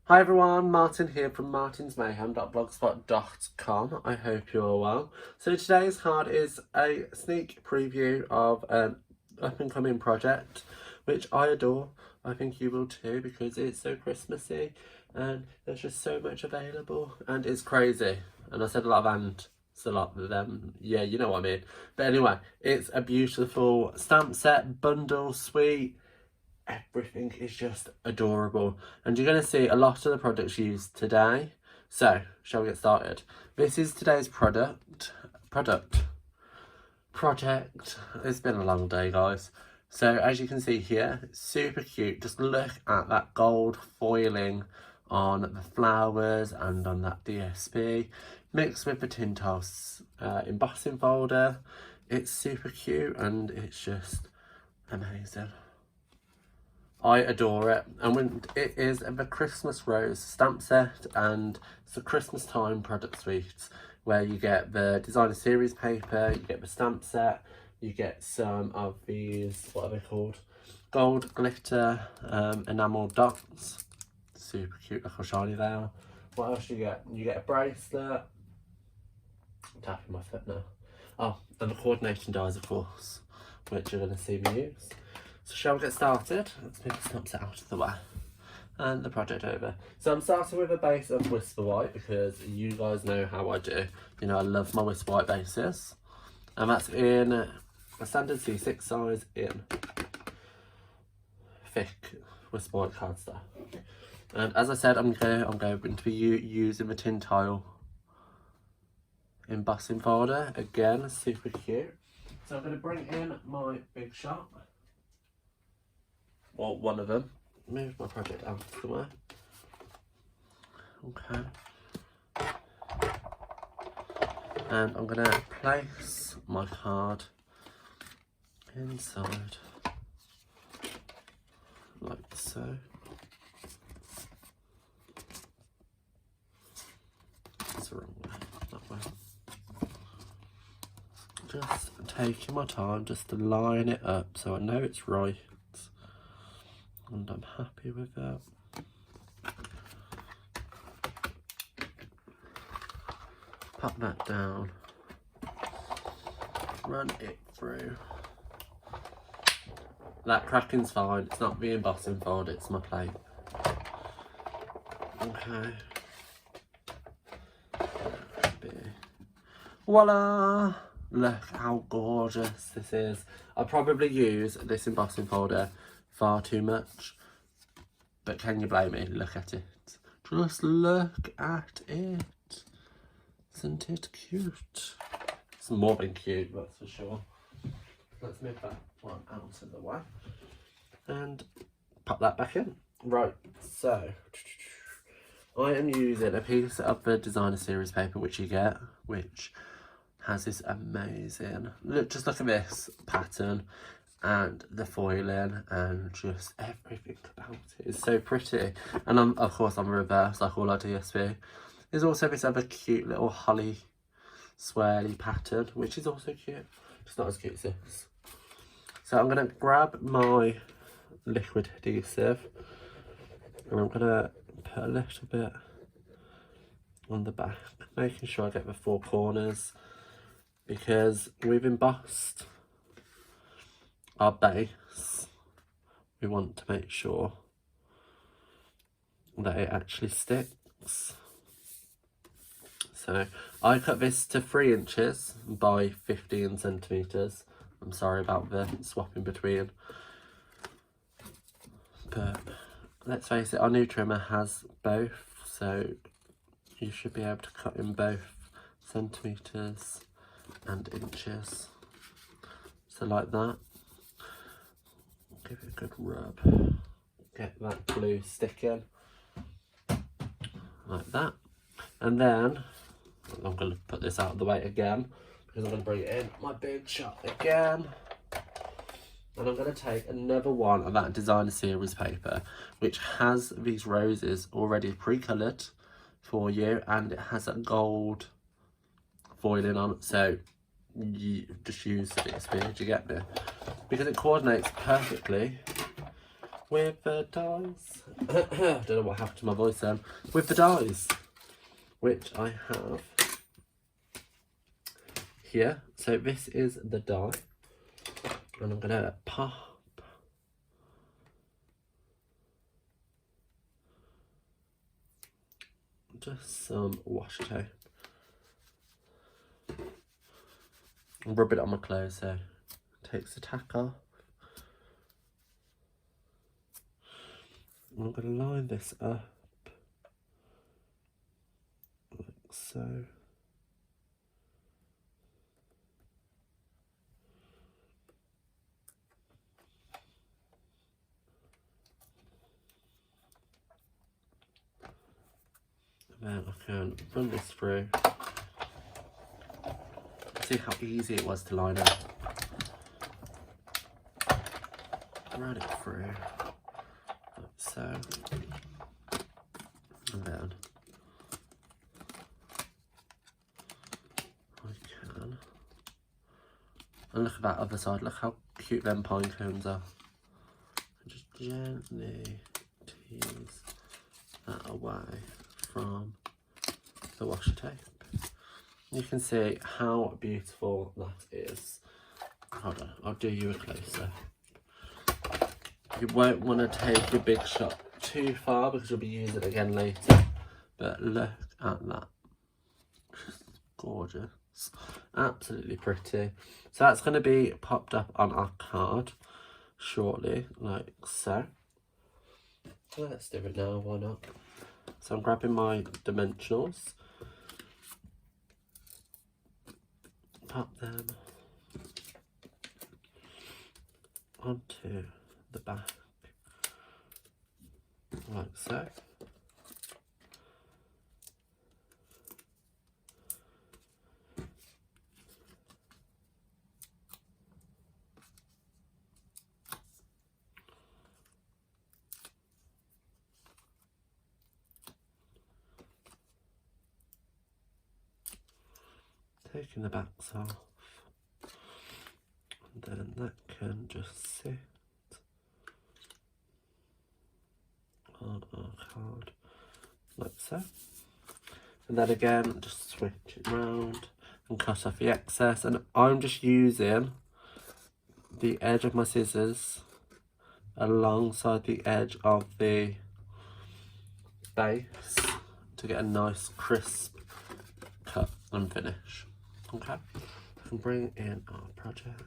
Hi everyone, Martin here from martinsmayhem.blogspot.com. I hope you're all well. So today's card is a sneak preview of an up-and-coming project, which I adore. I think you will too, because it's so Christmassy and there's just so much available and it's crazy. And I said a lot of and, it's a lot of them. Yeah, you know what I mean. But anyway, it's a beautiful stamp set, bundle, suite. Everything is just adorable, and you're going to see a lot of the products used today. So shall we get started? This is today's project. It's been a long day, guys. So as you can see here, it's super cute. Just look at that gold foiling on the flowers and on that DSP mixed with the Tintos embossing folder. It's super cute and it's just amazing. I adore it, and when it is the Christmas Rose stamp set, and it's a Christmas time product suite where you get the designer series paper, you get the stamp set, you get some of these, what are they called, gold glitter enamel dots, super cute, look how shiny they are. What else do you get? You get a bracelet. I'm tapping my foot now. Oh, and the coordination dies, of course, which you're going to see me use. So shall we get started? Let's move the stamp set out of the way and the project over. So I'm starting with a base of Whisper White because you guys know how I do. You know, I love my Whisper White bases. And that's in a standard C6 size in thick Whisper White cardstock. And as I said, I'm going to be using the tin tile embossing folder. Again, super cute. So I'm going to bring in my big shot. Well, one of them. Move my project out of the way. Okay. And I'm going to place my card inside, like so. That's the wrong way, that way. Just taking my time just to line it up so I know it's right. And I'm happy with that. Pop that down. Run it through. That cracking's fine. It's not the embossing folder, it's my plate. Okay. Voila! Look how gorgeous this is. I probably use this embossing folder far too much, but can you blame me? Look at it. Just look at it. Isn't it cute? It's more than cute, that's for sure. Let's move that one out of the way and pop that back in. Right, so I am using a piece of the designer series paper which you get, which has this amazing, just look at this pattern and the foiling and just everything about it is so pretty. And of course I'm reverse like all our DSP. There's also this other cute little holly swirly pattern which is also cute, just not as cute as this. So I'm going to grab my liquid adhesive and I'm going to put a little bit on the back, making sure I get the four corners, because we've embossed our base. We want to make sure that it actually sticks. So I cut this to 3 inches by 15 centimeters. I'm sorry about the swapping between, but let's face it, our new trimmer has both, so you should be able to cut in both centimeters and inches. So like that. Give it a good rub. Get that glue sticking like that. And then I'm going to put this out of the way again because I'm going to bring it in my big shot again. And I'm going to take another one of that designer series paper which has these roses already pre-coloured for you, and it has a gold foiling on it, so you just use the DSP, do you get me? Because it coordinates perfectly with the dies. I don't know what happened to my voice then. With the dies, which I have here. So this is the die, and I'm gonna pop just some washi tape and rub it on my clothes so it takes the tack off. I'm going to line this up like so. And then I can run this through. See how easy it was to line up. Run it through like so. And then I can. And look at that other side. Look how cute them pine cones are. And just gently tease that away from the washi tape. You can see how beautiful that is. Hold on, I'll do you a closer. You won't want to take your big shot too far because you'll be using it again later. But look at that. Just gorgeous. Absolutely pretty. So that's going to be popped up on our card shortly, like so. Let's do it now, why not? So I'm grabbing my dimensionals. Pop them onto the back, like so. Taking the backs off, and then that can just sit on our card like so. And then again, just switch it round and cut off the excess. And I'm just using the edge of my scissors alongside the edge of the base to get a nice crisp cut and finish. Okay, I can bring in our project,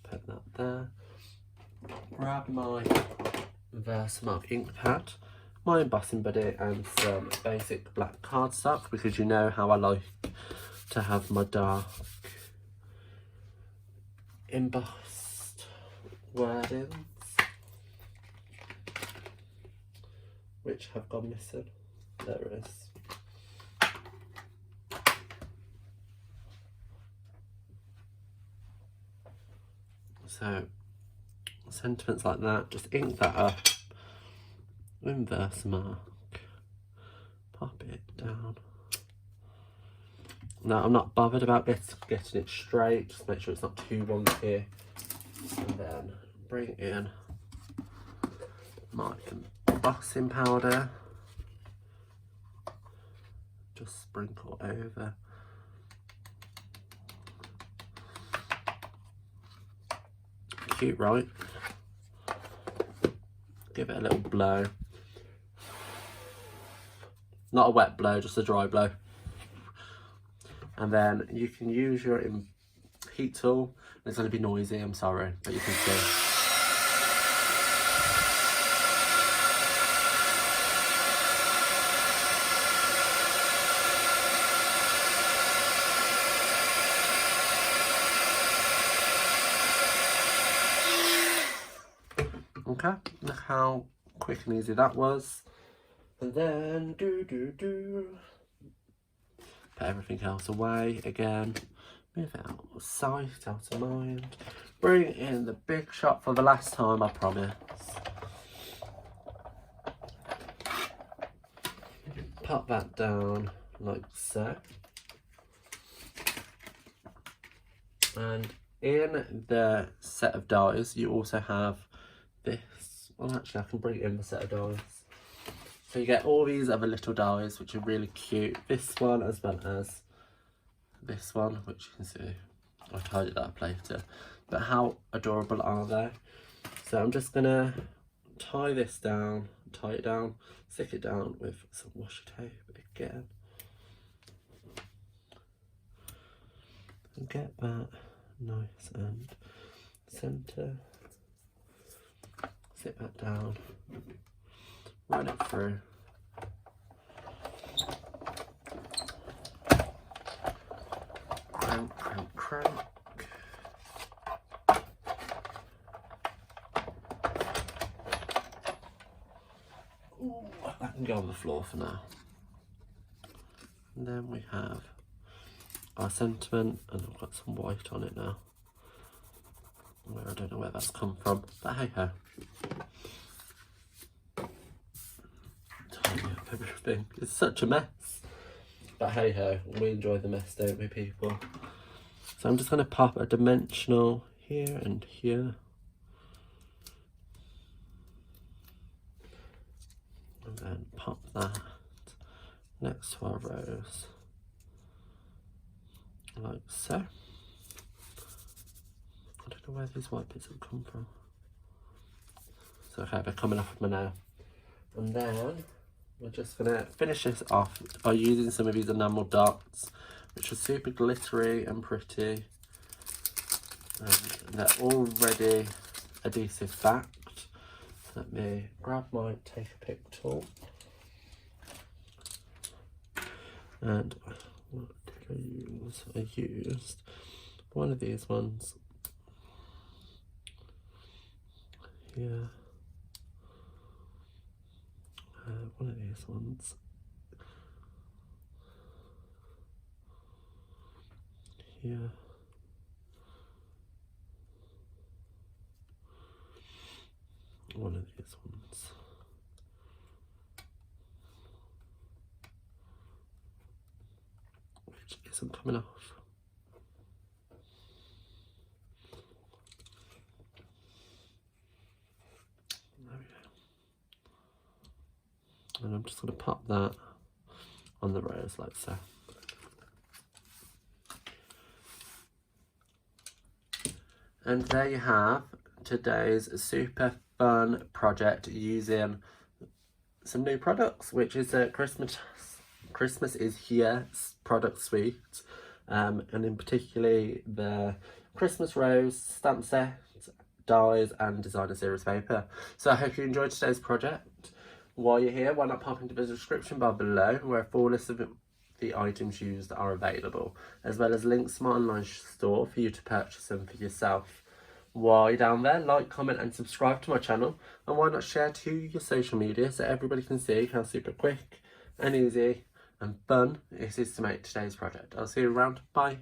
put that there, grab my Versamark ink pad, my embossing buddy and some basic black cardstock because you know how I like to have my dark embossed wordings which have gone missing. There it is. So sentiments like that, just ink that up in Versamark, pop it down. Now I'm not bothered about getting it straight, just make sure it's not too wonky. And then bring in my embossing powder, just sprinkle over. Cute, right? Give it a little blow. Not a wet blow, just a dry blow. And then you can use your heat tool. It's going to be noisy, I'm sorry, but you can see. Okay, look how quick and easy that was. And then put everything else away again. Move it out of sight, out of mind. Bring in the big shot for the last time, I promise. Pop that down like so. And in the set of dies, you also have this Well, actually, I can bring in the set of dies. So you get all these other little dies, which are really cute. This one as well as this one, which you can see. I tidied that up later. But how adorable are they? So I'm just going to tie this down, tie it down, stick it down with some washi tape again. And get that nice and centre. Sit that down, run it through. Crank, crank, crank. Ooh, that can go on the floor for now. And then we have our sentiment, and I've got some white on it now. Where I don't know where that's come from, but hey ho. Tidy up everything. It's such a mess. But hey ho, we enjoy the mess, don't we, people? So I'm just going to pop a dimensional here and here. And then pop that next to our rose. Like so. I don't know where these white bits have come from. So okay, they're coming off of my nail. And then we're just going to finish this off by using some of these enamel dots, which are super glittery and pretty. And they're already adhesive backed. So let me grab my take a pic tool. And what did I use? I used one of these ones. Here. One of these ones. Here. One of these ones. Which isn't coming off. And I'm just going to pop that on the rose like so. And there you have today's super fun project using some new products, which is a Christmas is Here product suite, and in particularly the Christmas rose stamp set, dies and designer series paper. So I hope you enjoyed today's project. While you're here, why not pop into the description bar below, where a full list of the items used are available, as well as links to my online store for you to purchase them for yourself. While you're down there, like, comment and subscribe to my channel, and why not share to your social media so everybody can see how super quick and easy and fun it is to make today's project. I'll see you around. Bye.